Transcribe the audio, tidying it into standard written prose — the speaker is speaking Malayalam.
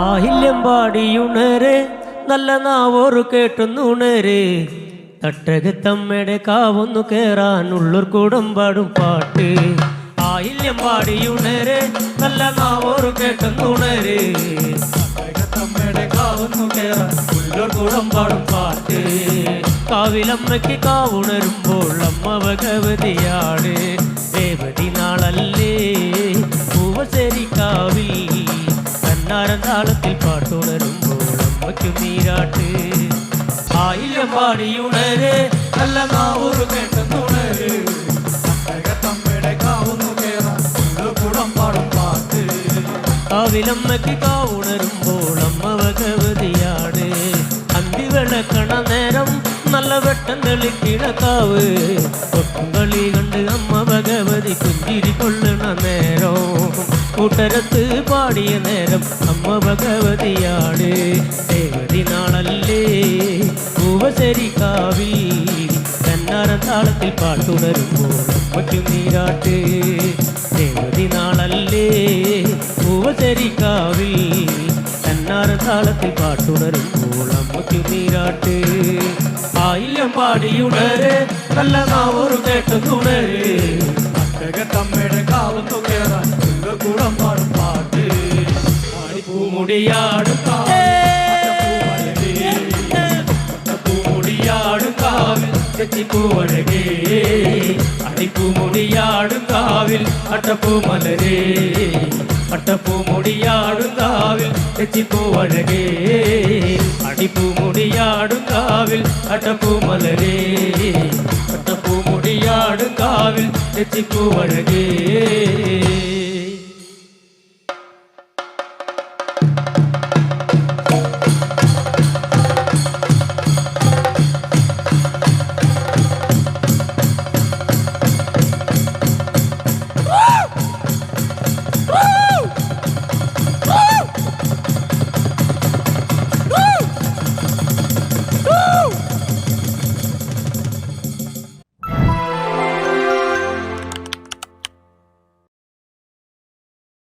ആയില്യം പാടിയുണരെ നല്ല നാവോറ് കേട്ടുന്നുണരെ തട്ടകത്തമ്മയുടെ കാവൊന്നു കേറാനുള്ളൊരു കുടമ്പാടും പാട്ട്. ആയില്യം പാടിയുണരെ നല്ല നാവോറ് കേട്ടുന്നുണരെ തട്ടകത്തമ്മയുടെ കാവൊന്നു കേറാൻ ഉള്ളൊരു കുടമ്പാടും പാട്ട്. കാവിലമ്മയ്ക്ക് കാവുണരുമ്പോൾ അമ്മ ഭഗവതിയാണ്. രേവതി നാളല്ലേ പൂവശേരി കാവിൽ കന്നാരം താളത്തിൽ പാട്ടുണരുമ്പോൾ അമ്മയ്ക്ക് നീരാട്ട്. ആയില്യം പാടിയുണരെ നല്ല നാവൂറ് കേട്ടുണര് തട്ടകത്തമ്മയുടെ കാവുന്നു കേറാൻ കുടമ്പാടും പാട്ട്. കാവിലമ്മയ്ക്ക് കാവുണരുമ്പോൾ അമ്മ ഭഗവതിയാണ്. അന്തി വിളക്കണ നേരം നല്ല വെട്ടം തെളിക്കണ കാവ്. ഒട്ടും കളി കണ്ട് അമ്മ ഭഗവതി പുഞ്ചിരി കൊള്ളണ നേരം കൂട്ടരത്ത് പാടിയ നേരം അമ്മ ഭഗവതിയാണ്. രേവതി നാളല്ലേ പൂവശേരി കാവിൽ കന്നാരം താളത്തിൽ പാട്ടുണരുമ്പോൾ അമ്മയ്ക്ക് നീരാട്ട്. രേവതി നാളല്ലേ പൂവശേരി കാവിൽ കന്നാരം താളത്തിൽ പാട്ടുണരുമ്പോൾ അമ്മയ്ക്ക് നീരാട്ട്. ആയില്യം പാടിയുണരെ നല്ല നാവൂറ് കേട്ടുണര് തട്ടകത്തമ്മയുടെ കാവൊന്നു കേറാൻ കുടമ്പാടും പാട്ട്. പൂമുടിയാടും പൂമുടിയാടും കാവിൽ തെച്ചിപ്പൂവഴകേ. അടിപ്പൂമുടിയാടും കാവിൽ അട്ടപ്പൂമലരേ. അട്ടപ്പൂമുടിയാടും കാവിൽ തെച്ചിപ്പൂവഴകേ. അടിപ്പൂമുടിയാടും കാവിൽ അട്ടപ്പൂമലരേ. അട്ടപ്പൂമുടിയാടും കാവിൽ തെച്ചിപ്പൂവഴകേ.